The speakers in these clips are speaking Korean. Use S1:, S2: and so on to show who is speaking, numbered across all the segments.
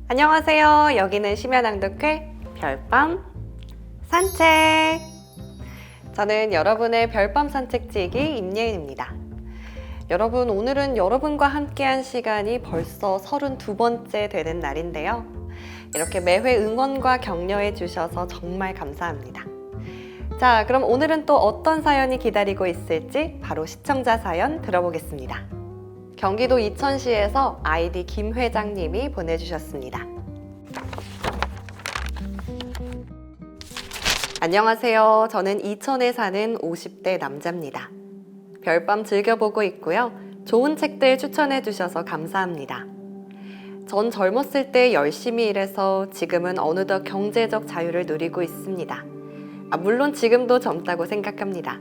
S1: 안녕하세요. 여기는 심야낭독회 별밤 산책. 저는 여러분의 별밤 산책지기 임예은입니다. 여러분, 오늘은 여러분과 함께한 시간이 벌써 32번째 되는 날인데요. 이렇게 매회 응원과 격려해 주셔서 정말 감사합니다. 자, 그럼 오늘은 또 어떤 사연이 기다리고 있을지 바로 시청자 사연 들어보겠습니다. 경기도 이천시에서 아이디 김 회장님이 보내주셨습니다. 안녕하세요. 저는 이천에 사는 50대 남자입니다. 별밤 즐겨보고 있고요. 좋은 책들 추천해 주셔서 감사합니다. 전 젊었을 때 열심히 일해서 지금은 어느덧 경제적 자유를 누리고 있습니다. 물론 지금도 젊다고 생각합니다.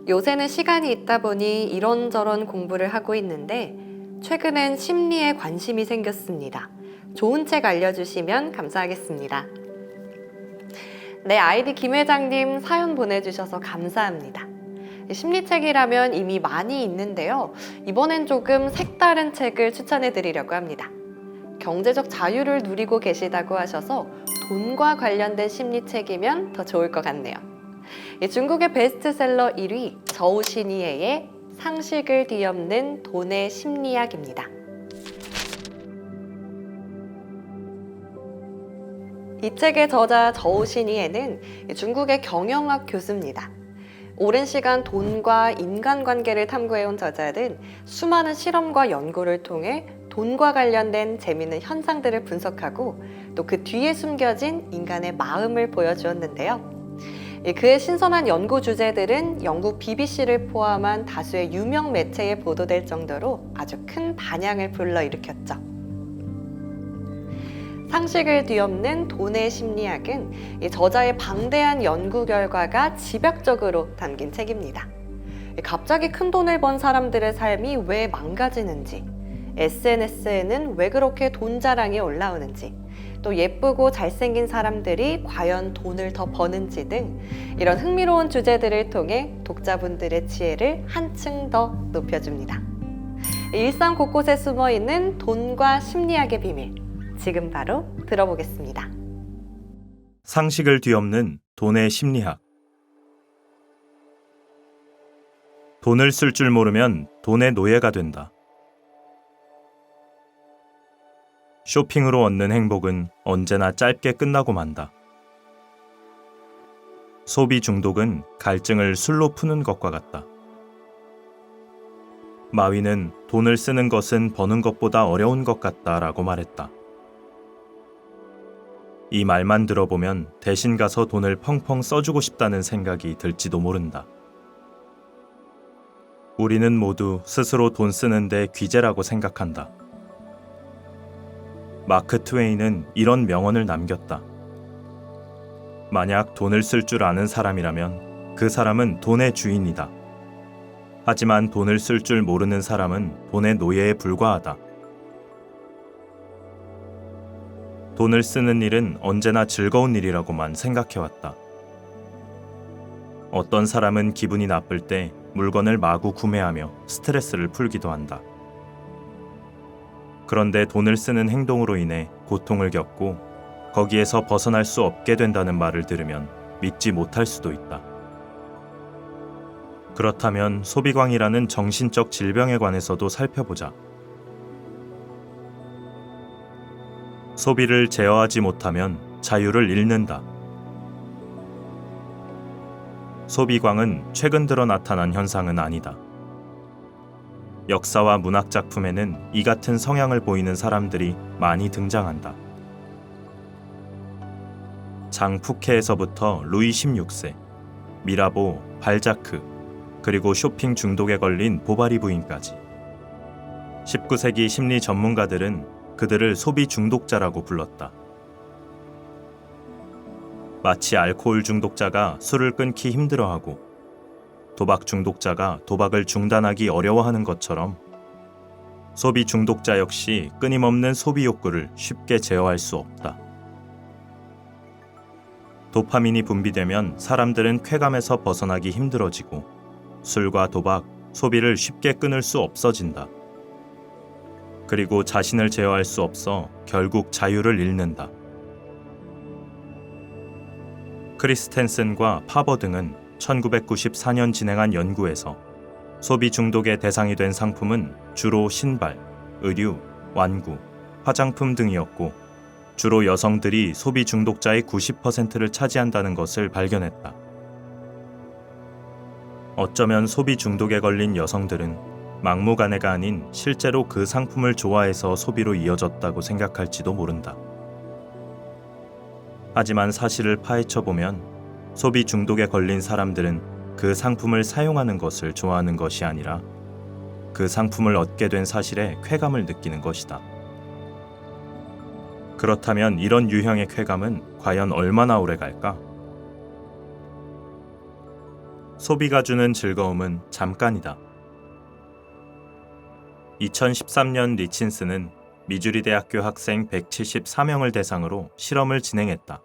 S1: 요새는 시간이 있다 보니 이런저런 공부를 하고 있는데 최근엔 심리에 관심이 생겼습니다. 좋은 책 알려주시면 감사하겠습니다. 네, 아이디 김 회장님 사연 보내주셔서 감사합니다. 심리책이라면 이미 많이 있는데요. 이번엔 조금 색다른 책을 추천해 드리려고 합니다. 경제적 자유를 누리고 계시다고 하셔서 돈과 관련된 심리책이면 더 좋을 것 같네요. 중국의 베스트셀러 1위 저우시니에의 상식을 뒤엎는 돈의 심리학입니다. 이 책의 저자 저우시니에는 중국의 경영학 교수입니다. 오랜 시간 돈과 인간관계를 탐구해온 저자는 수많은 실험과 연구를 통해 돈과 관련된 재미있는 현상들을 분석하고 또 그 뒤에 숨겨진 인간의 마음을 보여주었는데요. 그의 신선한 연구 주제들은 영국 BBC를 포함한 다수의 유명 매체에 보도될 정도로 아주 큰 반향을 불러일으켰죠. 상식을 뒤엎는 돈의 심리학은 저자의 방대한 연구 결과가 집약적으로 담긴 책입니다. 갑자기 큰 돈을 번 사람들의 삶이 왜 망가지는지, SNS에는 왜 그렇게 돈 자랑이 올라오는지, 또 예쁘고 잘생긴 사람들이 과연 돈을 더 버는지 등 이런 흥미로운 주제들을 통해 독자분들의 지혜를 한층 더 높여줍니다. 일상 곳곳에 숨어있는 돈과 심리학의 비밀, 지금 바로 들어보겠습니다.
S2: 상식을 뒤엎는 돈의 심리학. 돈을 쓸 줄 모르면 돈의 노예가 된다. 쇼핑으로 얻는 행복은 언제나 짧게 끝나고 만다. 소비 중독은 갈증을 술로 푸는 것과 같다. 마위는 돈을 쓰는 것은 버는 것보다 어려운 것 같다라고 말했다. 이 말만 들어보면 대신 가서 돈을 펑펑 써주고 싶다는 생각이 들지도 모른다. 우리는 모두 스스로 돈 쓰는데 귀재라고 생각한다. 마크 트웨인은 이런 명언을 남겼다. 만약 돈을 쓸 줄 아는 사람이라면 그 사람은 돈의 주인이다. 하지만 돈을 쓸 줄 모르는 사람은 돈의 노예에 불과하다. 돈을 쓰는 일은 언제나 즐거운 일이라고만 생각해왔다. 어떤 사람은 기분이 나쁠 때 물건을 마구 구매하며 스트레스를 풀기도 한다. 그런데 돈을 쓰는 행동으로 인해 고통을 겪고 거기에서 벗어날 수 없게 된다는 말을 들으면 믿지 못할 수도 있다. 그렇다면 소비광이라는 정신적 질병에 관해서도 살펴보자. 소비를 제어하지 못하면 자유를 잃는다. 소비광은 최근 들어 나타난 현상은 아니다. 역사와 문학 작품에는 이 같은 성향을 보이는 사람들이 많이 등장한다. 장 푸케에서부터 루이 16세, 미라보, 발자크, 그리고 쇼핑 중독에 걸린 보바리 부인까지 19세기 심리 전문가들은 그들을 소비 중독자라고 불렀다. 마치 알코올 중독자가 술을 끊기 힘들어하고 도박 중독자가 도박을 중단하기 어려워하는 것처럼 소비 중독자 역시 끊임없는 소비 욕구를 쉽게 제어할 수 없다. 도파민이 분비되면 사람들은 쾌감에서 벗어나기 힘들어지고 술과 도박, 소비를 쉽게 끊을 수 없어진다. 그리고 자신을 제어할 수 없어 결국 자유를 잃는다. 크리스텐센과 파버 등은 1994년 진행한 연구에서 소비 중독의 대상이 된 상품은 주로 신발, 의류, 완구, 화장품 등이었고 주로 여성들이 소비 중독자의 90%를 차지한다는 것을 발견했다. 어쩌면 소비 중독에 걸린 여성들은 막무가내가 아닌 실제로 그 상품을 좋아해서 소비로 이어졌다고 생각할지도 모른다. 하지만 사실을 파헤쳐보면 소비 중독에 걸린 사람들은 그 상품을 사용하는 것을 좋아하는 것이 아니라 그 상품을 얻게 된 사실에 쾌감을 느끼는 것이다. 그렇다면 이런 유형의 쾌감은 과연 얼마나 오래 갈까? 소비가 주는 즐거움은 잠깐이다. 2013년 리친스는 미주리 대학교 학생 174명을 대상으로 실험을 진행했다.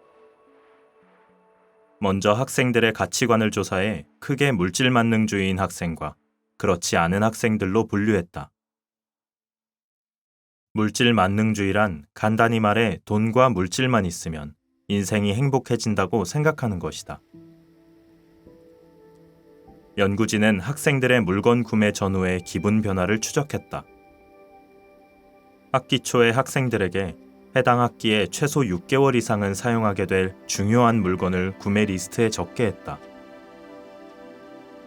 S2: 먼저 학생들의 가치관을 조사해 크게 물질 만능주의인 학생과 그렇지 않은 학생들로 분류했다. 물질 만능주의란 간단히 말해 돈과 물질만 있으면 인생이 행복해진다고 생각하는 것이다. 연구진은 학생들의 물건 구매 전후의 기분 변화를 추적했다. 학기 초에 학생들에게 해당 학기에 최소 6개월 이상은 사용하게 될 중요한 물건을 구매 리스트에 적게 했다.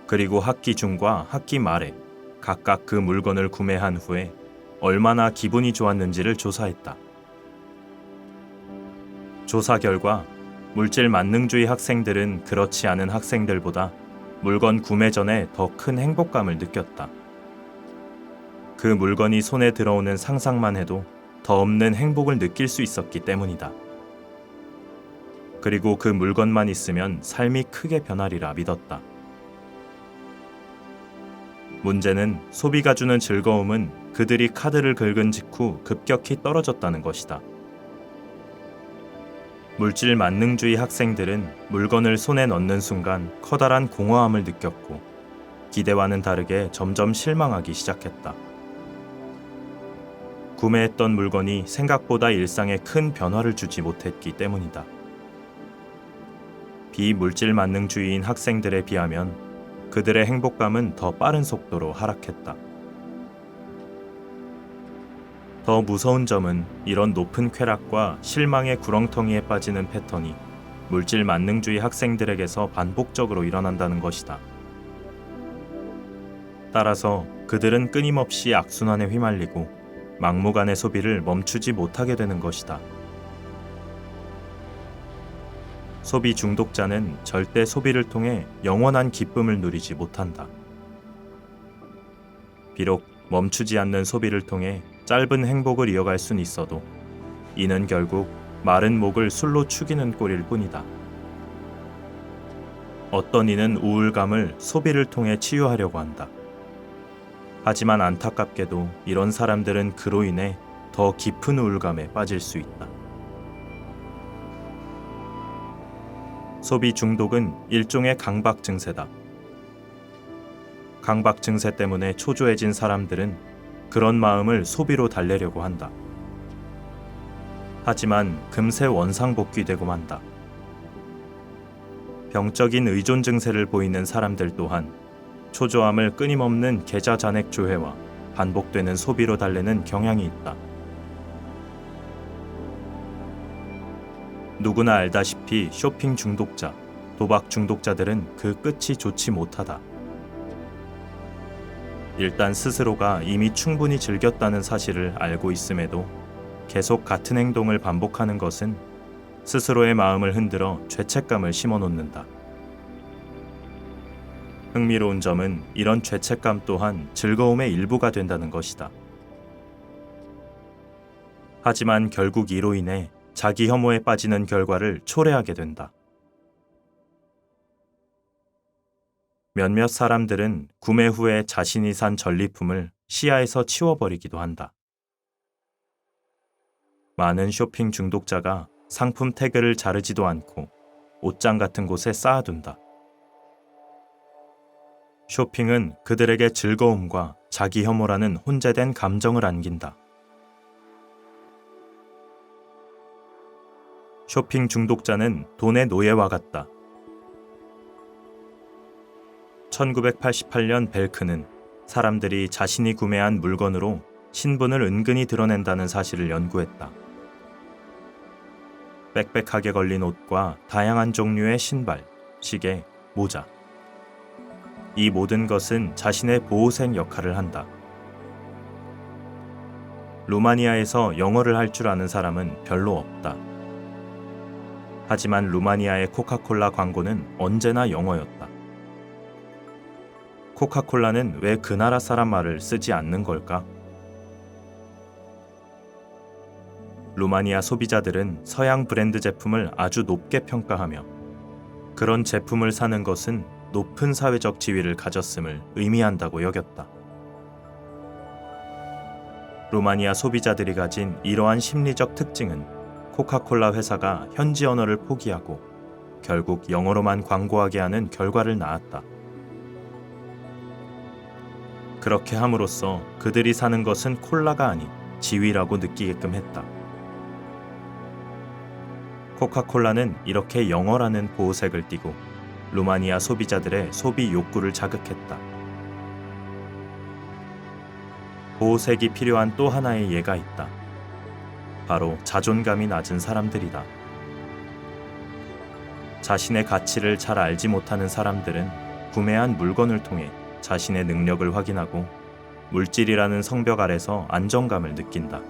S2: 그리고 학기 중과 학기 말에 각각 그 물건을 구매한 후에 얼마나 기분이 좋았는지를 조사했다. 조사 결과 물질 만능주의 학생들은 그렇지 않은 학생들보다 물건 구매 전에 더 큰 행복감을 느꼈다. 그 물건이 손에 들어오는 상상만 해도 더 없는 행복을 느낄 수 있었기 때문이다. 그리고 그 물건만 있으면 삶이 크게 변하리라 믿었다. 문제는 소비가 주는 즐거움은 그들이 카드를 긁은 직후 급격히 떨어졌다는 것이다. 물질 만능주의 학생들은 물건을 손에 넣는 순간 커다란 공허함을 느꼈고 기대와는 다르게 점점 실망하기 시작했다. 구매했던 물건이 생각보다 일상에 큰 변화를 주지 못했기 때문이다. 비물질 만능주의인 학생들에 비하면 그들의 행복감은 더 빠른 속도로 하락했다. 더 무서운 점은 이런 높은 쾌락과 실망의 구렁텅이에 빠지는 패턴이 물질 만능주의 학생들에게서 반복적으로 일어난다는 것이다. 따라서 그들은 끊임없이 악순환에 휘말리고 막무가내 소비를 멈추지 못하게 되는 것이다. 소비 중독자는 절대 소비를 통해 영원한 기쁨을 누리지 못한다. 비록 멈추지 않는 소비를 통해 짧은 행복을 이어갈 순 있어도 이는 결국 마른 목을 술로 축이는 꼴일 뿐이다. 어떤 이는 우울감을 소비를 통해 치유하려고 한다. 하지만 안타깝게도 이런 사람들은 그로 인해 더 깊은 우울감에 빠질 수 있다. 소비 중독은 일종의 강박 증세다. 강박 증세 때문에 초조해진 사람들은 그런 마음을 소비로 달래려고 한다. 하지만 금세 원상복귀되고 만다. 병적인 의존 증세를 보이는 사람들 또한 초조함을 끊임없는 계좌 잔액 조회와 반복되는 소비로 달래는 경향이 있다. 누구나 알다시피 쇼핑 중독자, 도박 중독자들은 그 끝이 좋지 못하다. 일단 스스로가 이미 충분히 즐겼다는 사실을 알고 있음에도 계속 같은 행동을 반복하는 것은 스스로의 마음을 흔들어 죄책감을 심어놓는다. 흥미로운 점은 이런 죄책감 또한 즐거움의 일부가 된다는 것이다. 하지만 결국 이로 인해 자기 혐오에 빠지는 결과를 초래하게 된다. 몇몇 사람들은 구매 후에 자신이 산 전리품을 시야에서 치워버리기도 한다. 많은 쇼핑 중독자가 상품 태그를 자르지도 않고 옷장 같은 곳에 쌓아둔다. 쇼핑은 그들에게 즐거움과 자기 혐오라는 혼재된 감정을 안긴다. 쇼핑 중독자는 돈의 노예와 같다. 1988년 벨크는 사람들이 자신이 구매한 물건으로 신분을 은근히 드러낸다는 사실을 연구했다. 빽빽하게 걸린 옷과 다양한 종류의 신발, 시계, 모자. 이 모든 것은 자신의 보호색 역할을 한다. 루마니아에서 영어를 할 줄 아는 사람은 별로 없다. 하지만 루마니아의 코카콜라 광고는 언제나 영어였다. 코카콜라는 왜 그 나라 사람 말을 쓰지 않는 걸까? 루마니아 소비자들은 서양 브랜드 제품을 아주 높게 평가하며 그런 제품을 사는 것은 높은 사회적 지위를 가졌음을 의미한다고 여겼다. 루마니아 소비자들이 가진 이러한 심리적 특징은 코카콜라 회사가 현지 언어를 포기하고 결국 영어로만 광고하게 하는 결과를 낳았다. 그렇게 함으로써 그들이 사는 것은 콜라가 아닌 지위라고 느끼게끔 했다. 코카콜라는 이렇게 영어라는 보호색을 띠고 루마니아 소비자들의 소비 욕구를 자극했다. 보호색이 필요한 또 하나의 예가 있다. 바로 자존감이 낮은 사람들이다. 자신의 가치를 잘 알지 못하는 사람들은 구매한 물건을 통해 자신의 능력을 확인하고 물질이라는 성벽 아래서 안정감을 느낀다.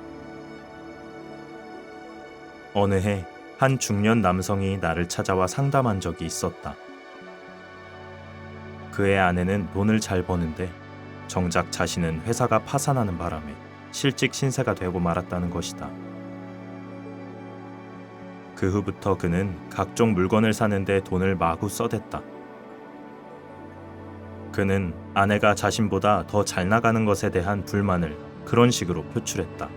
S2: 어느 해 한 중년 남성이 나를 찾아와 상담한 적이 있었다. 그의 아내는 돈을 잘 버는데 정작 자신은 회사가 파산하는 바람에 실직 신세가 되고 말았다는 것이다. 그 후부터 그는 각종 물건을 사는데 돈을 마구 써댔다. 그는 아내가 자신보다 더 잘 나가는 것에 대한 불만을 그런 식으로 표출했다.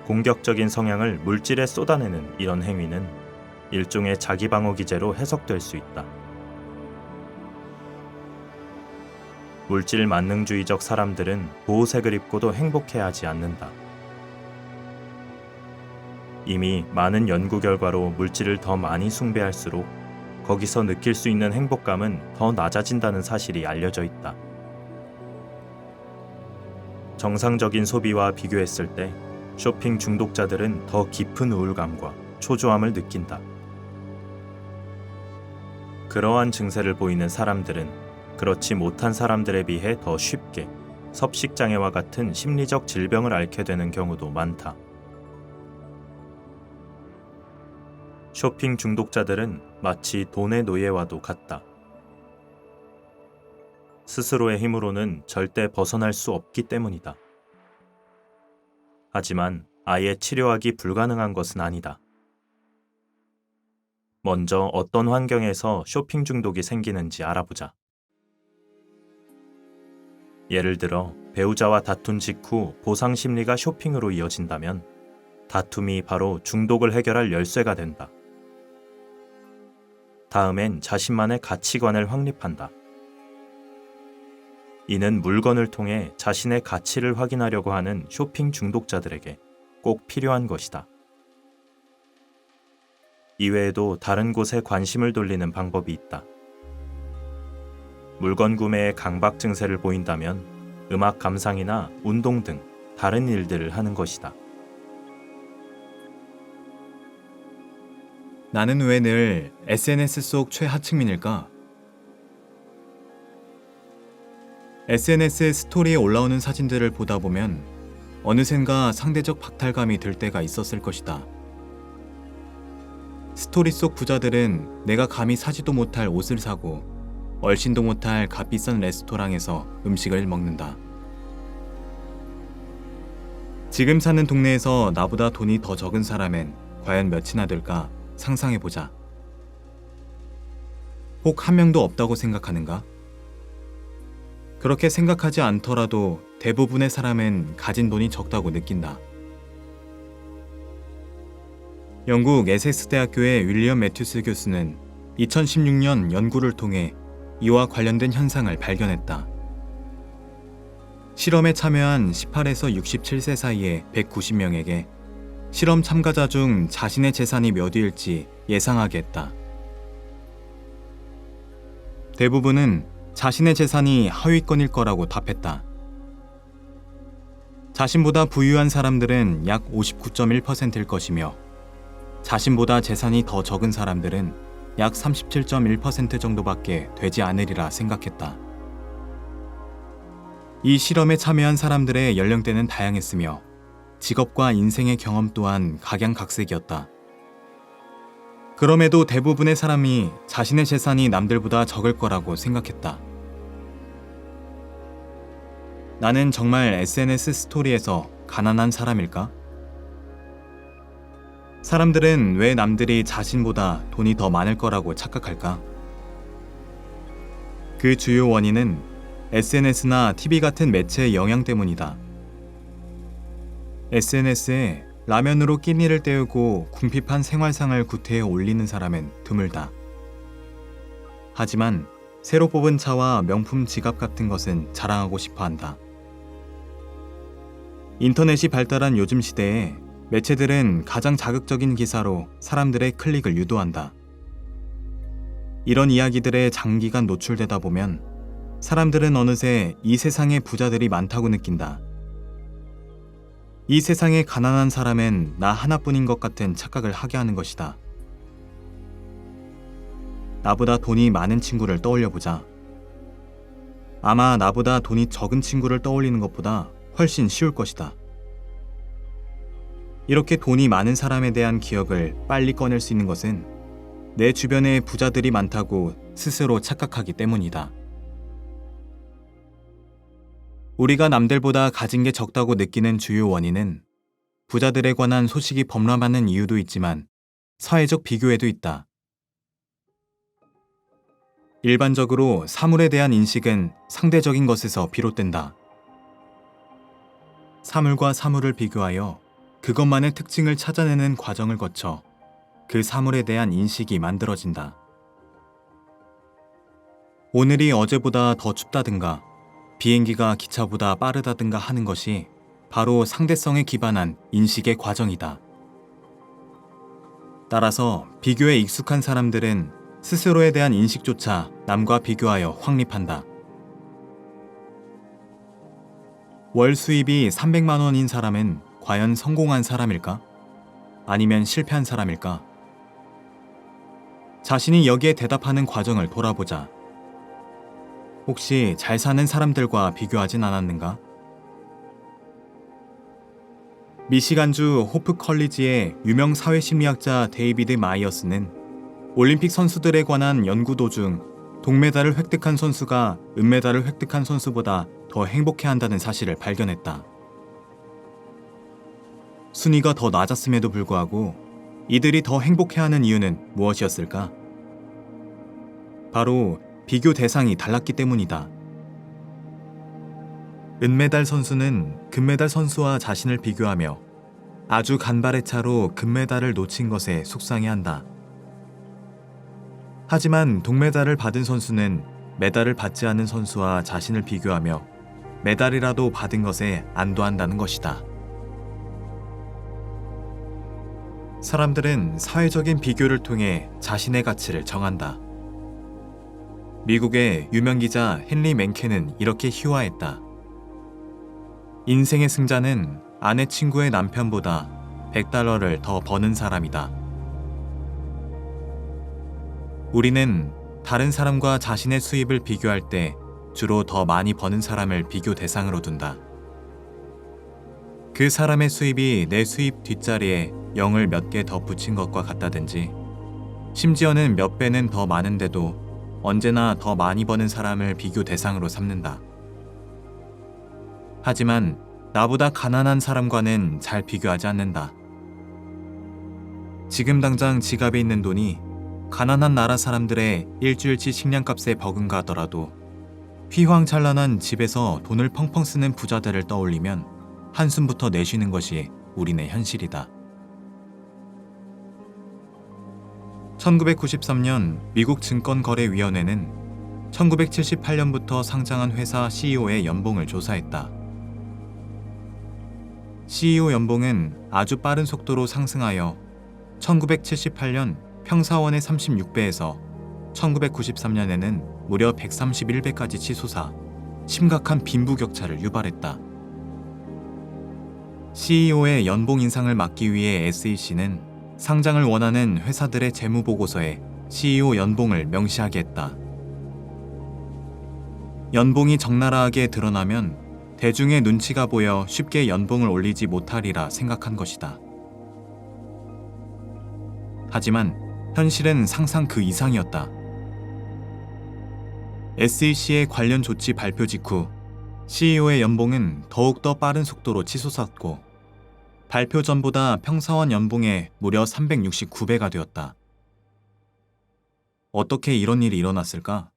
S2: 공격적인 성향을 물질에 쏟아내는 이런 행위는 일종의 자기방어 기제로 해석될 수 있다. 물질 만능주의적 사람들은 보호색을 입고도 행복해하지 않는다. 이미 많은 연구 결과로 물질을 더 많이 숭배할수록 거기서 느낄 수 있는 행복감은 더 낮아진다는 사실이 알려져 있다. 정상적인 소비와 비교했을 때 쇼핑 중독자들은 더 깊은 우울감과 초조함을 느낀다. 그러한 증세를 보이는 사람들은 그렇지 못한 사람들에 비해 더 쉽게 섭식장애와 같은 심리적 질병을 앓게 되는 경우도 많다. 쇼핑 중독자들은 마치 돈의 노예와도 같다. 스스로의 힘으로는 절대 벗어날 수 없기 때문이다. 하지만 아예 치료하기 불가능한 것은 아니다. 먼저 어떤 환경에서 쇼핑 중독이 생기는지 알아보자. 예를 들어 배우자와 다툰 직후 보상 심리가 쇼핑으로 이어진다면 다툼이 바로 중독을 해결할 열쇠가 된다. 다음엔 자신만의 가치관을 확립한다. 이는 물건을 통해 자신의 가치를 확인하려고 하는 쇼핑 중독자들에게 꼭 필요한 것이다. 이외에도 다른 곳에 관심을 돌리는 방법이 있다. 물건 구매에 강박 증세를 보인다면 음악 감상이나 운동 등 다른 일들을 하는 것이다.
S3: 나는 왜 늘 SNS 속 최하층민일까? SNS의 스토리에 올라오는 사진들을 보다 보면 어느샌가 상대적 박탈감이 들 때가 있었을 것이다. 스토리 속 부자들은 내가 감히 사지도 못할 옷을 사고 얼씬도 못할 값비싼 레스토랑에서 음식을 먹는다. 지금 사는 동네에서 나보다 돈이 더 적은 사람엔 과연 몇이나 될까 상상해보자. 혹 한 명도 없다고 생각하는가? 그렇게 생각하지 않더라도 대부분의 사람은 가진 돈이 적다고 느낀다. 영국 에섹스 대학교의 윌리엄 매튜스 교수는 2016년 연구를 통해 이와 관련된 현상을 발견했다. 실험에 참여한 18에서 67세 사이의 190명에게 실험 참가자 중 자신의 재산이 몇 위일지 예상하게 했다. 대부분은 자신의 재산이 하위권일 거라고 답했다. 자신보다 부유한 사람들은 약 59.1%일 것이며 자신보다 재산이 더 적은 사람들은 약 37.1% 정도밖에 되지 않으리라 생각했다. 이 실험에 참여한 사람들의 연령대는 다양했으며 직업과 인생의 경험 또한 각양각색이었다. 그럼에도 대부분의 사람이 자신의 재산이 남들보다 적을 거라고 생각했다. 나는 정말 SNS 스토리에서 가난한 사람일까? 사람들은 왜 남들이 자신보다 돈이 더 많을 거라고 착각할까? 그 주요 원인은 SNS나 TV 같은 매체의 영향 때문이다. SNS에 라면으로 끼니를 때우고 궁핍한 생활상을 구태여 올리는 사람은 드물다. 하지만 새로 뽑은 차와 명품 지갑 같은 것은 자랑하고 싶어 한다. 인터넷이 발달한 요즘 시대에 매체들은 가장 자극적인 기사로 사람들의 클릭을 유도한다. 이런 이야기들에 장기간 노출되다 보면 사람들은 어느새 이 세상에 부자들이 많다고 느낀다. 이 세상에 가난한 사람은 나 하나뿐인 것 같은 착각을 하게 하는 것이다. 나보다 돈이 많은 친구를 떠올려보자. 아마 나보다 돈이 적은 친구를 떠올리는 것보다 훨씬 쉬울 것이다. 이렇게 돈이 많은 사람에 대한 기억을 빨리 꺼낼 수 있는 것은 내 주변에 부자들이 많다고 스스로 착각하기 때문이다. 우리가 남들보다 가진 게 적다고 느끼는 주요 원인은 부자들에 관한 소식이 범람하는 이유도 있지만 사회적 비교에도 있다. 일반적으로 사물에 대한 인식은 상대적인 것에서 비롯된다. 사물과 사물을 비교하여 그것만의 특징을 찾아내는 과정을 거쳐 그 사물에 대한 인식이 만들어진다. 오늘이 어제보다 더 춥다든가 비행기가 기차보다 빠르다든가 하는 것이 바로 상대성에 기반한 인식의 과정이다. 따라서 비교에 익숙한 사람들은 스스로에 대한 인식조차 남과 비교하여 확립한다. 월 수입이 300만 원인 사람은 과연 성공한 사람일까? 아니면 실패한 사람일까? 자신이 여기에 대답하는 과정을 돌아보자. 혹시 잘 사는 사람들과 비교하진 않았는가? 미시간주 호프 컬리지의 유명 사회심리학자 데이비드 마이어스는 올림픽 선수들에 관한 연구 도중 동메달을 획득한 선수가 은메달을 획득한 선수보다 더 행복해한다는 사실을 발견했다. 순위가 더 낮았음에도 불구하고 이들이 더 행복해하는 이유는 무엇이었을까? 바로 비교 대상이 달랐기 때문이다. 은메달 선수는 금메달 선수와 자신을 비교하며 아주 간발의 차로 금메달을 놓친 것에 속상해한다. 하지만 동메달을 받은 선수는 메달을 받지 않은 선수와 자신을 비교하며 메달이라도 받은 것에 안도한다는 것이다. 사람들은 사회적인 비교를 통해 자신의 가치를 정한다. 미국의 유명 기자 헨리 맨켄은 이렇게 희화했다. 인생의 승자는 아내 친구의 남편보다 $100를 더 버는 사람이다. 우리는 다른 사람과 자신의 수입을 비교할 때 주로 더 많이 버는 사람을 비교 대상으로 둔다. 그 사람의 수입이 내 수입 뒷자리에 0을 몇 개 더 붙인 것과 같다든지 심지어는 몇 배는 더 많은데도 언제나 더 많이 버는 사람을 비교 대상으로 삼는다. 하지만 나보다 가난한 사람과는 잘 비교하지 않는다. 지금 당장 지갑에 있는 돈이 가난한 나라 사람들의 일주일치 식량값에 버금가 하더라도 휘황찬란한 집에서 돈을 펑펑 쓰는 부자들을 떠올리면 한숨부터 내쉬는 것이 우리네 현실이다. 1993년 미국 증권거래위원회는 1978년부터 상장한 회사 CEO의 연봉을 조사했다. CEO 연봉은 아주 빠른 속도로 상승하여 1978년 평사원의 36배에서 1993년에는 무려 131배까지 치솟아 심각한 빈부격차를 유발했다. CEO의 연봉 인상을 막기 위해 SEC는 상장을 원하는 회사들의 재무보고서에 CEO 연봉을 명시하게 했다. 연봉이 적나라하게 드러나면 대중의 눈치가 보여 쉽게 연봉을 올리지 못하리라 생각한 것이다. 하지만 현실은 상상 그 이상이었다. SEC의 관련 조치 발표 직후 CEO의 연봉은 더욱더 빠른 속도로 치솟았고 발표 전보다 평사원 연봉의 무려 369배가 되었다. 어떻게 이런 일이 일어났을까?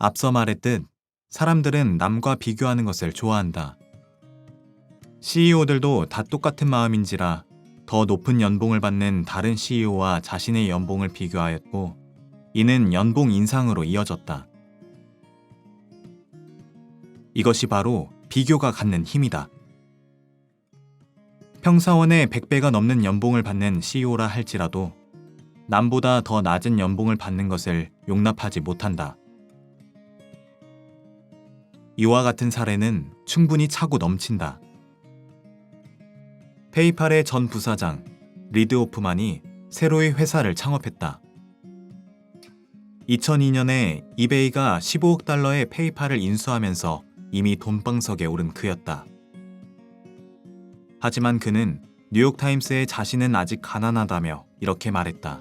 S3: 앞서 말했듯 사람들은 남과 비교하는 것을 좋아한다. CEO들도 다 똑같은 마음인지라 더 높은 연봉을 받는 다른 CEO와 자신의 연봉을 비교하였고 이는 연봉 인상으로 이어졌다. 이것이 바로 비교가 갖는 힘이다. 평사원의 100배가 넘는 연봉을 받는 CEO라 할지라도 남보다 더 낮은 연봉을 받는 것을 용납하지 못한다. 이와 같은 사례는 충분히 차고 넘친다. 페이팔의 전 부사장 리드 호프만이 새로이 회사를 창업했다. 2002년에 이베이가 15억 달러의 페이팔을 인수하면서 이미 돈방석에 오른 그였다. 하지만 그는 뉴욕타임스에 자신은 아직 가난하다며 이렇게 말했다.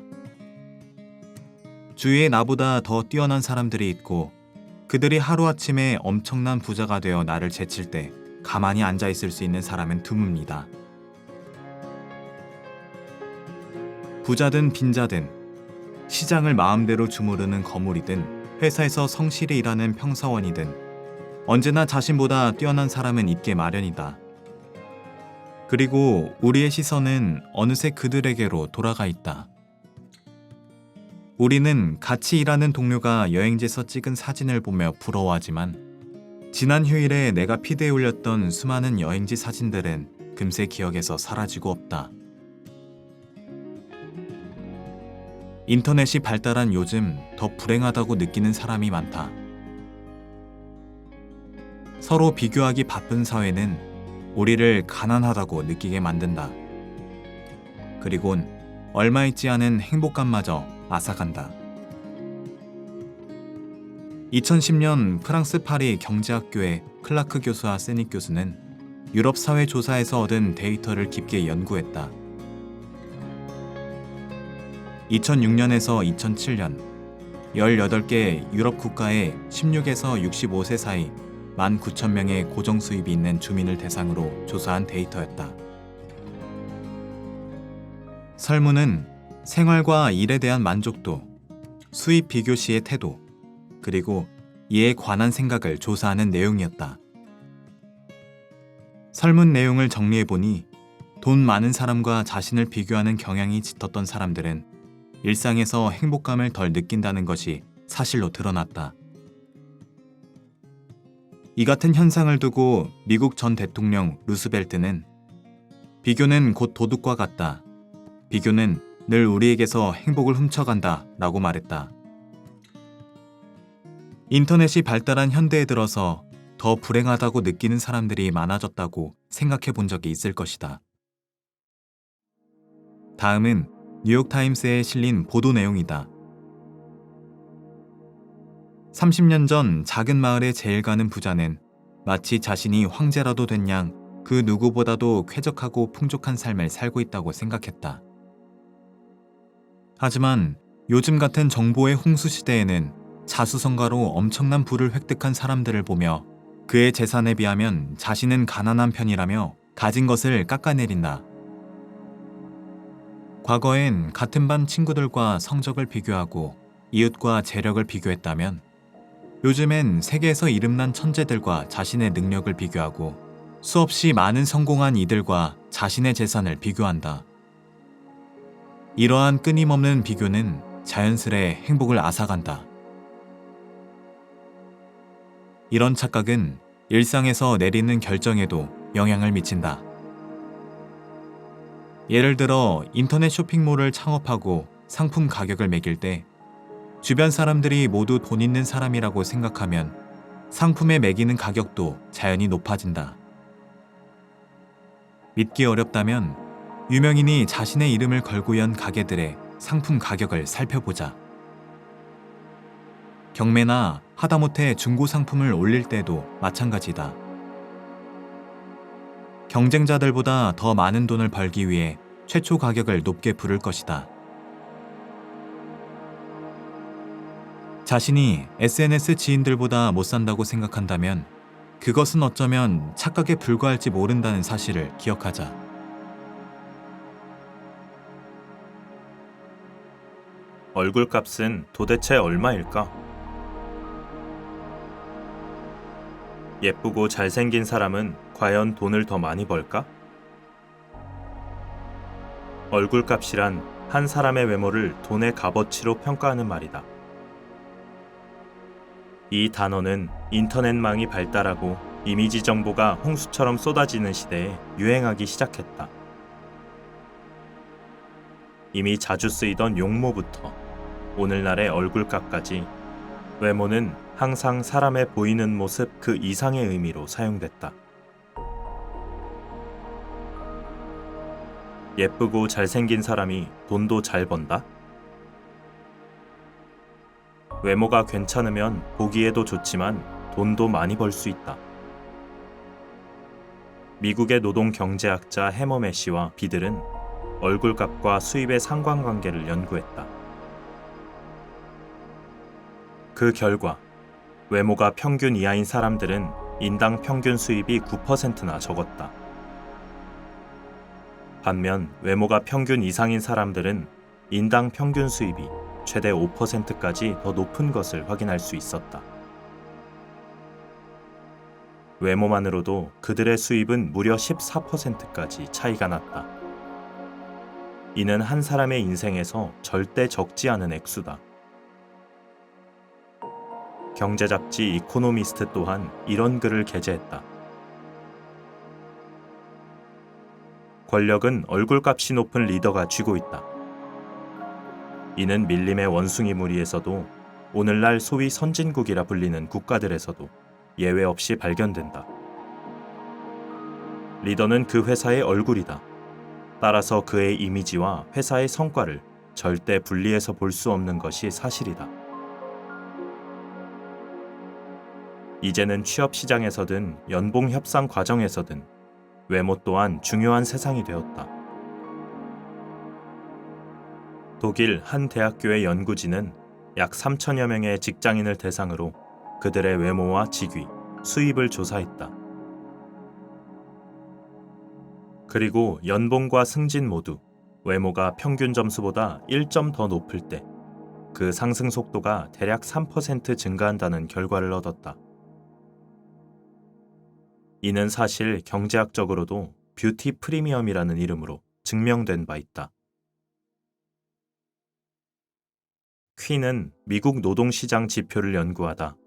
S3: 주위에 나보다 더 뛰어난 사람들이 있고 그들이 하루아침에 엄청난 부자가 되어 나를 제칠 때 가만히 앉아있을 수 있는 사람은 드뭅니다. 부자든 빈자든 시장을 마음대로 주무르는 거물이든 회사에서 성실히 일하는 평사원이든 언제나 자신보다 뛰어난 사람은 있게 마련이다. 그리고 우리의 시선은 어느새 그들에게로 돌아가 있다. 우리는 같이 일하는 동료가 여행지에서 찍은 사진을 보며 부러워하지만 지난 휴일에 내가 피드에 올렸던 수많은 여행지 사진들은 금세 기억에서 사라지고 없다. 인터넷이 발달한 요즘 더 불행하다고 느끼는 사람이 많다. 서로 비교하기 바쁜 사회는 우리를 가난하다고 느끼게 만든다. 그리곤 얼마 있지 않은 행복감마저 앗아간다. 2010년 프랑스 파리 경제학교의 클라크 교수와 세닉 교수는 유럽 사회 조사에서 얻은 데이터를 깊게 연구했다. 2006년에서 2007년 18개 유럽 국가의 16에서 65세 사이 19,000명의 고정 수입이 있는 주민을 대상으로 조사한 데이터였다. 설문은 생활과 일에 대한 만족도, 수입 비교 시의 태도, 그리고 이에 관한 생각을 조사하는 내용이었다. 설문 내용을 정리해보니 돈 많은 사람과 자신을 비교하는 경향이 짙었던 사람들은 일상에서 행복감을 덜 느낀다는 것이 사실로 드러났다. 이 같은 현상을 두고 미국 전 대통령 루스벨트는 비교는 곧 도둑과 같다. 비교는 늘 우리에게서 행복을 훔쳐간다 라고 말했다. 인터넷이 발달한 현대에 들어서 더 불행하다고 느끼는 사람들이 많아졌다고 생각해 본 적이 있을 것이다. 다음은 뉴욕타임스에 실린 보도 내용이다. 30년 전 작은 마을에 제일 가는 부자는 마치 자신이 황제라도 된 양 그 누구보다도 쾌적하고 풍족한 삶을 살고 있다고 생각했다. 하지만 요즘 같은 정보의 홍수 시대에는 자수성가로 엄청난 부를 획득한 사람들을 보며 그의 재산에 비하면 자신은 가난한 편이라며 가진 것을 깎아내린다. 과거엔 같은 반 친구들과 성적을 비교하고 이웃과 재력을 비교했다면 요즘엔 세계에서 이름난 천재들과 자신의 능력을 비교하고 수없이 많은 성공한 이들과 자신의 재산을 비교한다. 이러한 끊임없는 비교는 자연스레 행복을 앗아간다. 이런 착각은 일상에서 내리는 결정에도 영향을 미친다. 예를 들어 인터넷 쇼핑몰을 창업하고 상품 가격을 매길 때 주변 사람들이 모두 돈 있는 사람이라고 생각하면 상품에 매기는 가격도 자연히 높아진다. 믿기 어렵다면 유명인이 자신의 이름을 걸고 연 가게들의 상품 가격을 살펴보자. 경매나 하다못해 중고 상품을 올릴 때도 마찬가지다. 경쟁자들보다 더 많은 돈을 벌기 위해 최초 가격을 높게 부를 것이다. 자신이 SNS 지인들보다 못 산다고 생각한다면 그것은 어쩌면 착각에 불과할지 모른다는 사실을 기억하자.
S2: 얼굴값은 도대체 얼마일까? 예쁘고 잘생긴 사람은 과연 돈을 더 많이 벌까? 얼굴값이란 한 사람의 외모를 돈의 값어치로 평가하는 말이다. 이 단어는 인터넷망이 발달하고 이미지 정보가 홍수처럼 쏟아지는 시대에 유행하기 시작했다. 이미 자주 쓰이던 용모부터 오늘날의 얼굴값까지 외모는 항상 사람의 보이는 모습 그 이상의 의미로 사용됐다. 예쁘고 잘생긴 사람이 돈도 잘 번다? 외모가 괜찮으면 보기에도 좋지만 돈도 많이 벌 수 있다. 미국의 노동 경제학자 해머 매시와 비들은 얼굴값과 수입의 상관관계를 연구했다. 그 결과 외모가 평균 이하인 사람들은 인당 평균 수입이 9%나 적었다. 반면 외모가 평균 이상인 사람들은 인당 평균 수입이 최대 5%까지 더 높은 것을 확인할 수 있었다. 외모만으로도 그들의 수입은 무려 14%까지 차이가 났다. 이는 한 사람의 인생에서 절대 적지 않은 액수다. 경제 잡지 이코노미스트 또한 이런 글을 게재했다. 권력은 얼굴값이 높은 리더가 쥐고 있다. 이는 밀림의 원숭이 무리에서도 오늘날 소위 선진국이라 불리는 국가들에서도 예외 없이 발견된다. 리더는 그 회사의 얼굴이다. 따라서 그의 이미지와 회사의 성과를 절대 분리해서 볼 수 없는 것이 사실이다. 이제는 취업 시장에서든 연봉 협상 과정에서든 외모 또한 중요한 세상이 되었다. 독일 한 대학교의 연구진은 약 3천여 명의 직장인을 대상으로 그들의 외모와 직위, 수입을 조사했다. 그리고 연봉과 승진 모두 외모가 평균 점수보다 1점 더 높을 때 그 상승 속도가 대략 3% 증가한다는 결과를 얻었다. 이는 사실 경제학적으로도 뷰티 프리미엄이라는 이름으로 증명된 바 있다. 퀸은 미국 노동시장 지표를 연구하다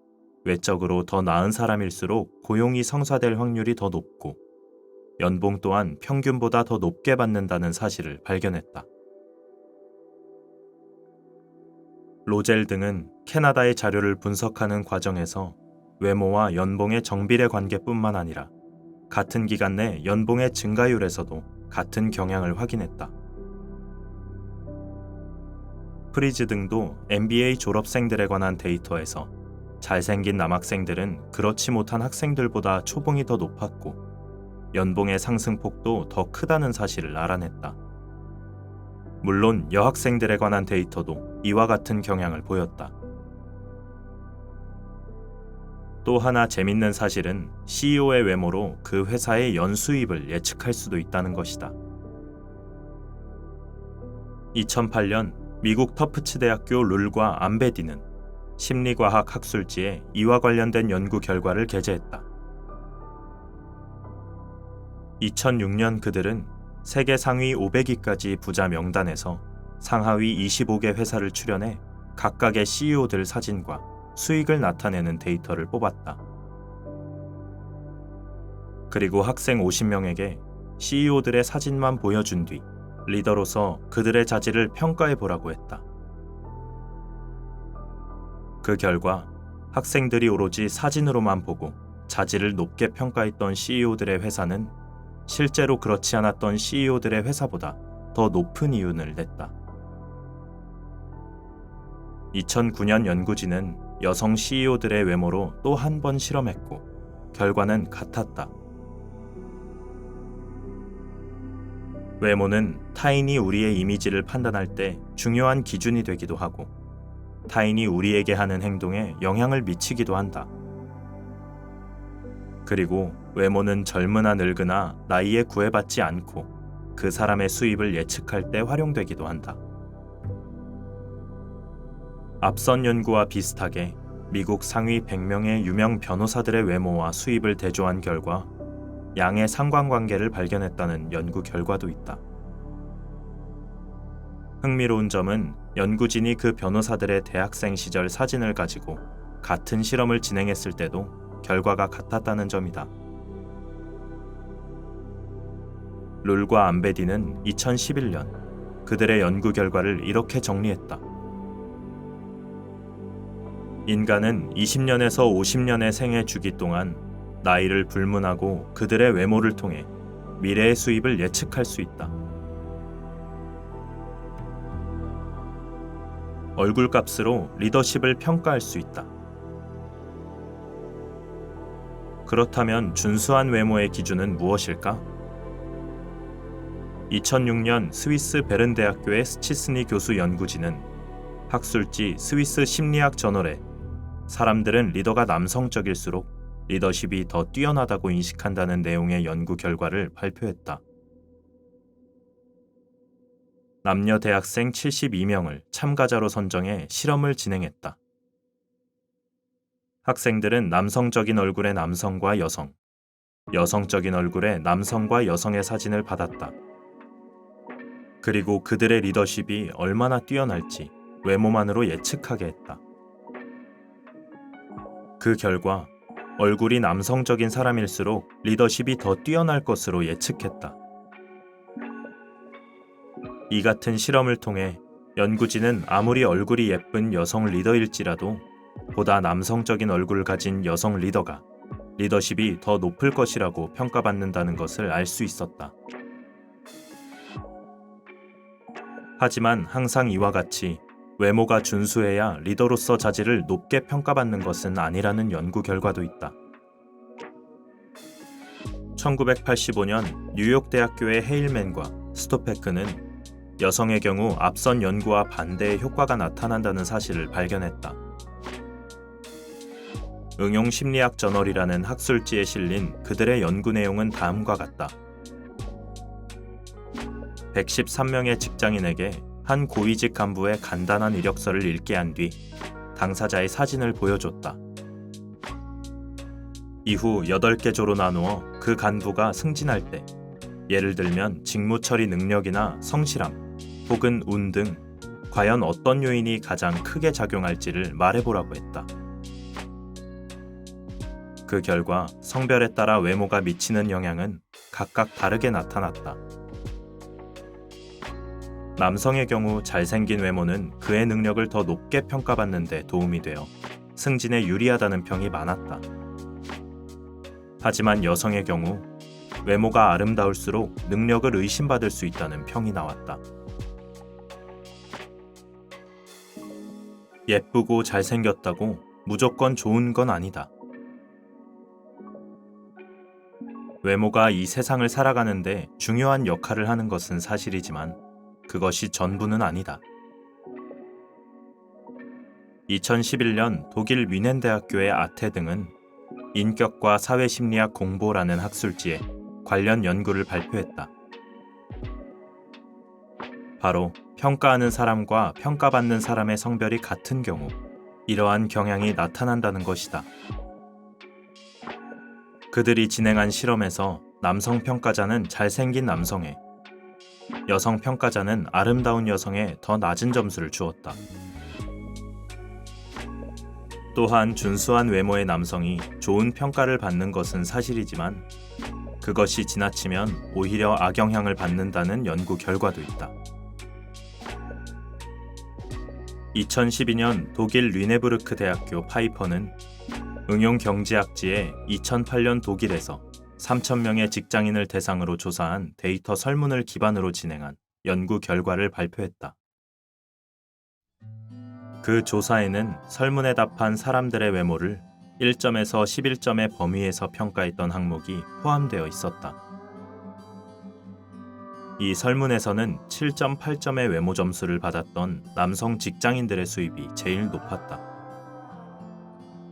S2: 외적으로 더 나은 사람일수록 고용이 성사될 확률이 더 높고 연봉 또한 평균보다 더 높게 받는다는 사실을 발견했다. 로젤 등은 캐나다의 자료를 분석하는 과정에서 외모와 연봉의 정비례 관계뿐만 아니라 같은 기간 내 연봉의 증가율에서도 같은 경향을 확인했다. 프리즈 등도 MBA 졸업생들에 관한 데이터에서 잘생긴 남학생들은 그렇지 못한 학생들보다 초봉이 더 높았고 연봉의 상승폭도 더 크다는 사실을 알아냈다. 물론 여학생들에 관한 데이터도 이와 같은 경향을 보였다. 또 하나 재밌는 사실은 CEO의 외모로 그 회사의 연수입을 예측할 수도 있다는 것이다. 2008년 미국 터프츠 대학교 룰과 암베디는 심리과학 학술지에 이와 관련된 연구 결과를 게재했다. 2006년 그들은 세계 상위 500위까지 부자 명단에서 상하위 25개 회사를 추려내 각각의 CEO들 사진과 수익을 나타내는 데이터를 뽑았다. 그리고 학생 50명에게 CEO들의 사진만 보여준 뒤 리더로서 그들의 자질을 평가해 보라고 했다. 그 결과 학생들이 오로지 사진으로만 보고 자질을 높게 평가했던 CEO들의 회사는 실제로 그렇지 않았던 CEO들의 회사보다 더 높은 이윤을 냈다. 2009년 연구진은 여성 CEO들의 외모로 또 한 번 실험했고 결과는 같았다. 외모는 타인이 우리의 이미지를 판단할 때 중요한 기준이 되기도 하고 타인이 우리에게 하는 행동에 영향을 미치기도 한다. 그리고 외모는 젊으나 늙으나 나이에 구애받지 않고 그 사람의 수입을 예측할 때 활용되기도 한다. 앞선 연구와 비슷하게 미국 상위 100명의 유명 변호사들의 외모와 수입을 대조한 결과 양의 상관관계를 발견했다는 연구 결과도 있다. 흥미로운 점은 연구진이 그 변호사들의 대학생 시절 사진을 가지고 같은 실험을 진행했을 때도 결과가 같았다는 점이다. 룰과 암베디는 2011년 그들의 연구 결과를 이렇게 정리했다. 인간은 20년에서 50년의 생애 주기 동안 나이를 불문하고 그들의 외모를 통해 미래의 수입을 예측할 수 있다. 얼굴값으로 리더십을 평가할 수 있다. 그렇다면 준수한 외모의 기준은 무엇일까? 2006년 스위스 베른 대학교의 스치스니 교수 연구진은 학술지 스위스 심리학 저널에 사람들은 리더가 남성적일수록 리더십이 더 뛰어나다고 인식한다는 내용의 연구 결과를 발표했다. 남녀 대학생 72명을 참가자로 선정해 실험을 진행했다. 학생들은 남성적인 얼굴의 남성과 여성, 여성적인 얼굴의 남성과 여성의 사진을 받았다. 그리고 그들의 리더십이 얼마나 뛰어날지 외모만으로 예측하게 했다. 그 결과 얼굴이 남성적인 사람일수록 리더십이 더 뛰어날 것으로 예측했다. 이 같은 실험을 통해 연구진은 아무리 얼굴이 예쁜 여성 리더일지라도 보다 남성적인 얼굴을 가진 여성 리더가 리더십이 더 높을 것이라고 평가받는다는 것을 알 수 있었다. 하지만 항상 이와 같이 외모가 준수해야 리더로서 자질을 높게 평가받는 것은 아니라는 연구 결과도 있다. 1985년 뉴욕 대학교의 헤일맨과 스토페크는 여성의 경우 앞선 연구와 반대의 효과가 나타난다는 사실을 발견했다. 응용 심리학 저널이라는 학술지에 실린 그들의 연구 내용은 다음과 같다. 113명의 직장인에게 한 고위직 간부의 간단한 이력서를 읽게 한 뒤 당사자의 사진을 보여줬다. 이후 8개 조로 나누어 그 간부가 승진할 때 예를 들면 직무 처리 능력이나 성실함 혹은 운 등 과연 어떤 요인이 가장 크게 작용할지를 말해보라고 했다. 그 결과 성별에 따라 외모가 미치는 영향은 각각 다르게 나타났다. 남성의 경우 잘생긴 외모는 그의 능력을 더 높게 평가받는 데 도움이 되어 승진에 유리하다는 평이 많았다. 하지만 여성의 경우 외모가 아름다울수록 능력을 의심받을 수 있다는 평이 나왔다. 예쁘고 잘생겼다고 무조건 좋은 건 아니다. 외모가 이 세상을 살아가는데 중요한 역할을 하는 것은 사실이지만 그것이 전부는 아니다. 2011년 독일 뮌헨 대학교의 아테 등은 인격과 사회심리학 공보라는 학술지에 관련 연구를 발표했다. 바로 평가하는 사람과 평가받는 사람의 성별이 같은 경우 이러한 경향이 나타난다는 것이다. 그들이 진행한 실험에서 남성 평가자는 잘생긴 남성에, 여성 평가자는 아름다운 여성에 더 낮은 점수를 주었다. 또한 준수한 외모의 남성이 좋은 평가를 받는 것은 사실이지만 그것이 지나치면 오히려 악영향을 받는다는 연구 결과도 있다. 2012년 독일 류네부르크 대학교 파이퍼는 응용 경제학지에 2008년 독일에서 3,000명의 직장인을 대상으로 조사한 데이터 설문을 기반으로 진행한 연구 결과를 발표했다. 그 조사에는 설문에 답한 사람들의 외모를 1점에서 11점의 범위에서 평가했던 항목이 포함되어 있었다. 이 설문에서는 7.8점의 외모 점수를 받았던 남성 직장인들의 수입이 제일 높았다.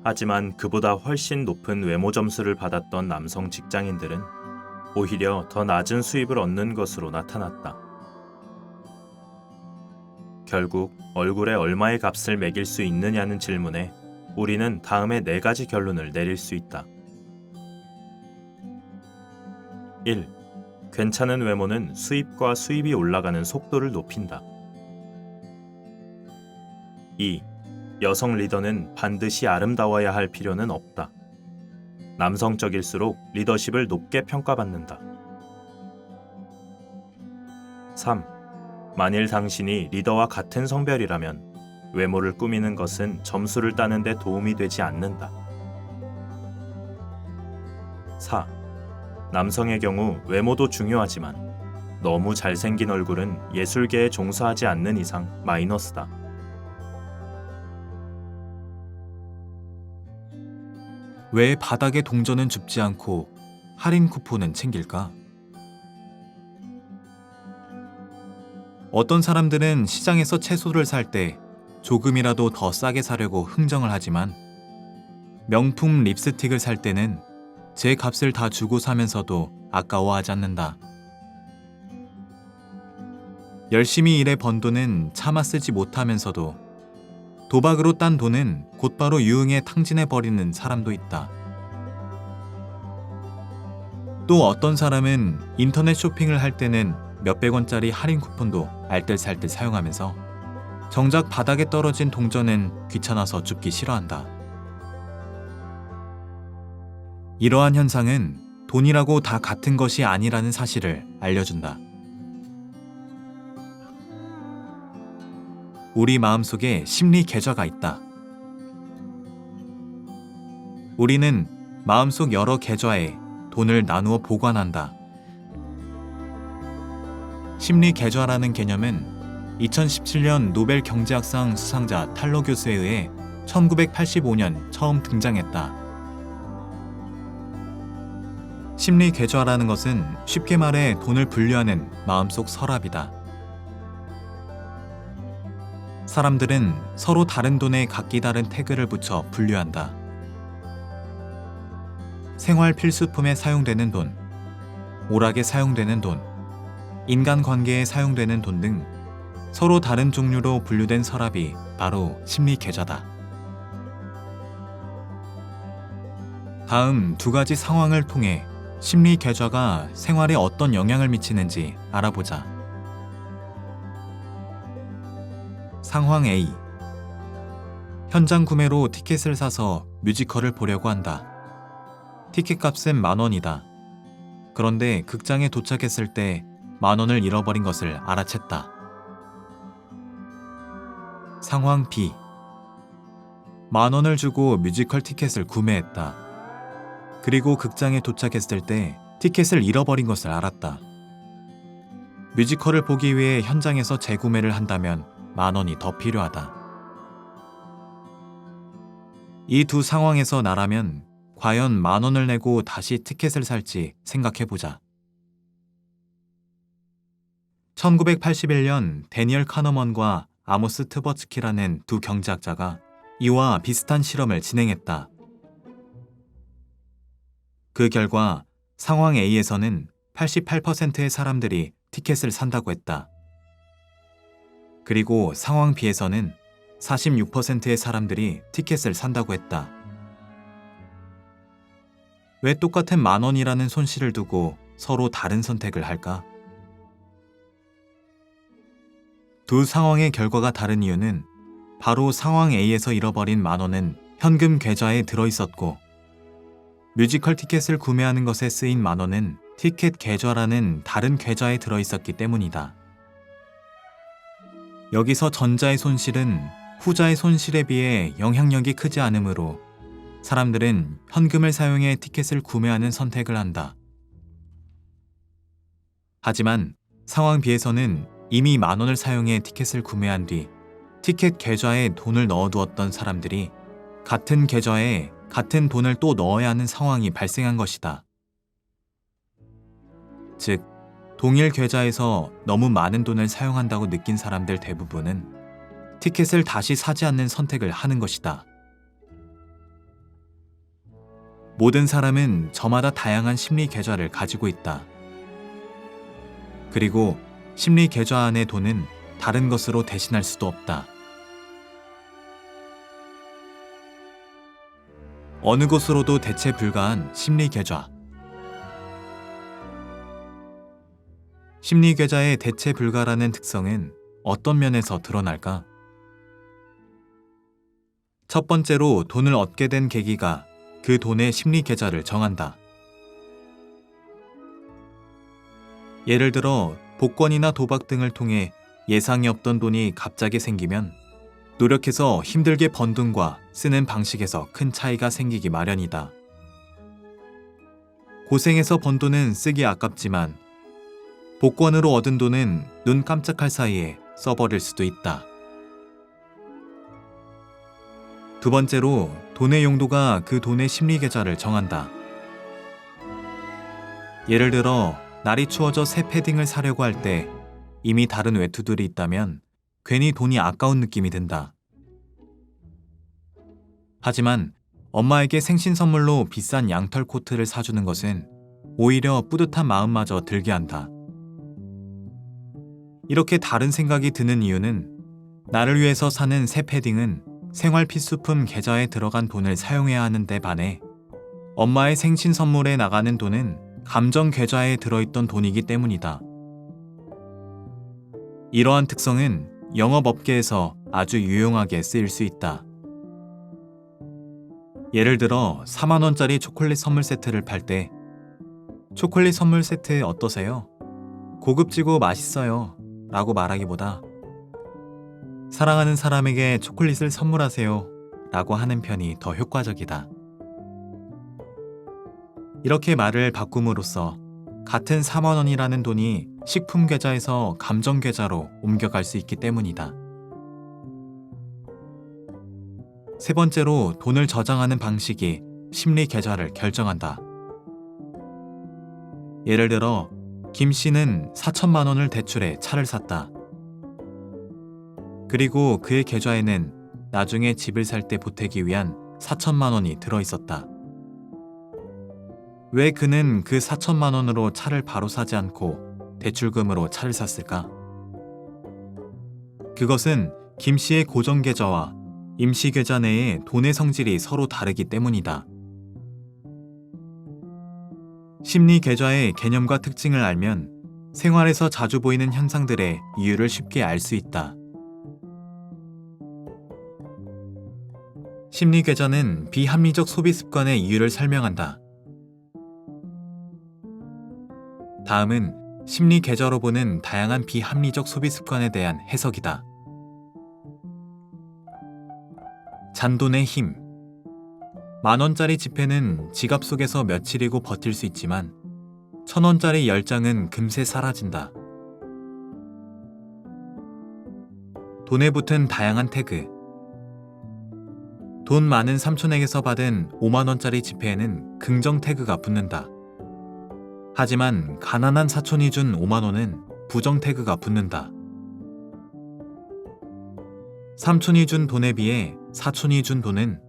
S2: 하지만 그보다 훨씬 높은 외모 점수를 받았던 남성 직장인들은 오히려 더 낮은 수입을 얻는 것으로 나타났다. 결국 얼굴에 얼마의 값을 매길 수 있느냐는 질문에 우리는 다음의 4가지 결론을 내릴 수 있다. 1. 괜찮은 외모는 수입과 수입이 올라가는 속도를 높인다. 2. 여성 리더는 반드시 아름다워야 할 필요는 없다. 남성적일수록 리더십을 높게 평가받는다. 3. 만일 당신이 리더와 같은 성별이라면 외모를 꾸미는 것은 점수를 따는 데 도움이 되지 않는다. 4. 남성의 경우 외모도 중요하지만 너무 잘생긴 얼굴은 예술계에 종사하지 않는 이상 마이너스다.
S3: 왜 바닥의 동전은 줍지 않고 할인 쿠폰은 챙길까? 어떤 사람들은 시장에서 채소를 살 때 조금이라도 더 싸게 사려고 흥정을 하지만 명품 립스틱을 살 때는 제 값을 다 주고 사면서도 아까워하지 않는다. 열심히 일해 번 돈은 차마 쓰지 못하면서도 도박으로 딴 돈은 곧바로 유흥에 탕진해버리는 사람도 있다. 또 어떤 사람은 인터넷 쇼핑을 할 때는 몇백 원짜리 할인 쿠폰도 알뜰살뜰 사용하면서 정작 바닥에 떨어진 동전은 귀찮아서 줍기 싫어한다. 이러한 현상은 돈이라고 다 같은 것이 아니라는 사실을 알려준다. 우리 마음속에 심리 계좌가 있다. 우리는 마음속 여러 계좌에 돈을 나누어 보관한다. 심리 계좌라는 개념은 2017년 노벨 경제학상 수상자 탈러 교수에 의해 1985년 처음 등장했다. 심리 계좌라는 것은 쉽게 말해 돈을 분류하는 마음속 서랍이다. 사람들은 서로 다른 돈에 각기 다른 태그를 붙여 분류한다. 생활 필수품에 사용되는 돈, 오락에 사용되는 돈, 인간관계에 사용되는 돈 등 서로 다른 종류로 분류된 서랍이 바로 심리 계좌다. 다음 2가지 상황을 통해 심리 계좌가 생활에 어떤 영향을 미치는지 알아보자. 상황 A. 현장 구매로 티켓을 사서 뮤지컬을 보려고 한다. 티켓 값은 10,000원이다. 그런데 극장에 도착했을 때 10,000원을 잃어버린 것을 알아챘다. 상황 B. 10,000원을 주고 뮤지컬 티켓을 구매했다. 그리고 극장에 도착했을 때 티켓을 잃어버린 것을 알았다. 뮤지컬을 보기 위해 현장에서 재구매를 한다면 10,000원이 더 필요하다. 이 2 상황에서 나라면 과연 10,000원을 내고 다시 티켓을 살지 생각해보자. 1981년 데니얼 카너먼과 아모스 트버츠키라는 2 경제학자가 이와 비슷한 실험을 진행했다. 그 결과 상황 A에서는 88%의 사람들이 티켓을 산다고 했다. 그리고 상황 B에서는 46%의 사람들이 티켓을 산다고 했다. 왜 똑같은 10,000원이라는 손실을 두고 서로 다른 선택을 할까? 2 상황의 결과가 다른 이유는 바로 상황 A에서 잃어버린 10,000원은 현금 계좌에 들어있었고 뮤지컬 티켓을 구매하는 것에 쓰인 10,000원은 티켓 계좌라는 다른 계좌에 들어있었기 때문이다. 여기서 전자의 손실은 후자의 손실에 비해 영향력이 크지 않으므로 사람들은 현금을 사용해 티켓을 구매하는 선택을 한다. 하지만 상황 B에서는 이미 10,000원을 사용해 티켓을 구매한 뒤 티켓 계좌에 돈을 넣어두었던 사람들이 같은 계좌에 같은 돈을 또 넣어야 하는 상황이 발생한 것이다. 즉, 동일 계좌에서 너무 많은 돈을 사용한다고 느낀 사람들 대부분은 티켓을 다시 사지 않는 선택을 하는 것이다. 모든 사람은 저마다 다양한 심리 계좌를 가지고 있다. 그리고 심리 계좌 안의 돈은 다른 것으로 대신할 수도 없다. 어느 곳으로도 대체 불가한 심리 계좌. 심리 계좌의 대체 불가라는 특성은 어떤 면에서 드러날까? 첫 번째로 돈을 얻게 된 계기가 그 돈의 심리 계좌를 정한다. 예를 들어 복권이나 도박 등을 통해 예상이 없던 돈이 갑자기 생기면 노력해서 힘들게 번 돈과 쓰는 방식에서 큰 차이가 생기기 마련이다. 고생해서 번 돈은 쓰기 아깝지만 복권으로 얻은 돈은 눈 깜짝할 사이에 써버릴 수도 있다. 두 번째로 돈의 용도가 그 돈의 심리 계좌를 정한다. 예를 들어 날이 추워져 새 패딩을 사려고 할 때 이미 다른 외투들이 있다면 괜히 돈이 아까운 느낌이 든다. 하지만 엄마에게 생신 선물로 비싼 양털 코트를 사주는 것은 오히려 뿌듯한 마음마저 들게 한다. 이렇게 다른 생각이 드는 이유는 나를 위해서 사는 새 패딩은 생활 필수품 계좌에 들어간 돈을 사용해야 하는데 반해 엄마의 생신 선물에 나가는 돈은 감정 계좌에 들어있던 돈이기 때문이다. 이러한 특성은 영업업계에서 아주 유용하게 쓰일 수 있다. 예를 들어 40,000원짜리 초콜릿 선물 세트를 팔 때 초콜릿 선물 세트 어떠세요? 고급지고 맛있어요 라고 말하기보다 사랑하는 사람에게 초콜릿을 선물하세요 라고 하는 편이 더 효과적이다. 이렇게 말을 바꿈으로써 같은 40,000원이라는 돈이 식품 계좌에서 감정 계좌로 옮겨갈 수 있기 때문이다. 세 번째로 돈을 저장하는 방식이 심리 계좌를 결정한다. 예를 들어 김 씨는 4천만 원을 대출해 차를 샀다. 그리고 그의 계좌에는 나중에 집을 살 때 보태기 위한 4천만 원이 들어있었다. 왜 그는 그 4천만 원으로 차를 바로 사지 않고 대출금으로 차를 샀을까? 그것은 김 씨의 고정 계좌와 임시 계좌 내의 돈의 성질이 서로 다르기 때문이다. 심리 계좌의 개념과 특징을 알면 생활에서 자주 보이는 현상들의 이유를 쉽게 알 수 있다. 심리 계좌는 비합리적 소비 습관의 이유를 설명한다. 다음은 심리 계좌로 보는 다양한 비합리적 소비 습관에 대한 해석이다. 잔돈의 힘. 10,000원짜리 지폐는 지갑 속에서 며칠이고 버틸 수 있지만 1,000원짜리 10장은 금세 사라진다. 돈에 붙은 다양한 태그. 돈 많은 삼촌에게서 받은 50,000원짜리 지폐에는 긍정 태그가 붙는다. 하지만 가난한 사촌이 준 50,000원은 부정 태그가 붙는다. 삼촌이 준 돈에 비해 사촌이 준 돈은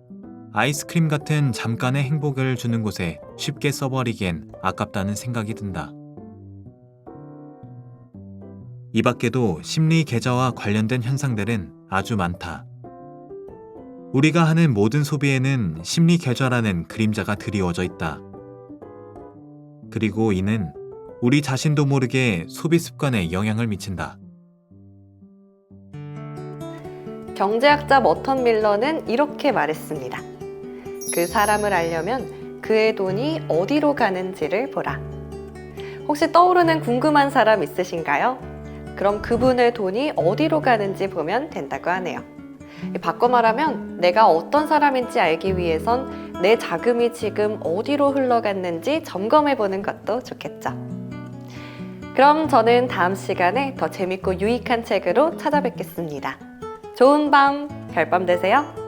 S3: 아이스크림 같은 잠깐의 행복을 주는 곳에 쉽게 써버리기엔 아깝다는 생각이 든다. 이 밖에도 심리 계좌와 관련된 현상들은 아주 많다. 우리가 하는 모든 소비에는 심리 계좌라는 그림자가 드리워져 있다. 그리고 이는 우리 자신도 모르게 소비 습관에 영향을 미친다.
S1: 경제학자 머턴 밀러는 이렇게 말했습니다. 그 사람을 알려면 그의 돈이 어디로 가는지를 보라. 혹시 떠오르는 궁금한 사람 있으신가요? 그럼 그분의 돈이 어디로 가는지 보면 된다고 하네요. 바꿔 말하면 내가 어떤 사람인지 알기 위해선 내 자금이 지금 어디로 흘러갔는지 점검해 보는 것도 좋겠죠. 그럼 저는 다음 시간에 더 재밌고 유익한 책으로 찾아뵙겠습니다. 좋은 밤, 별밤 되세요.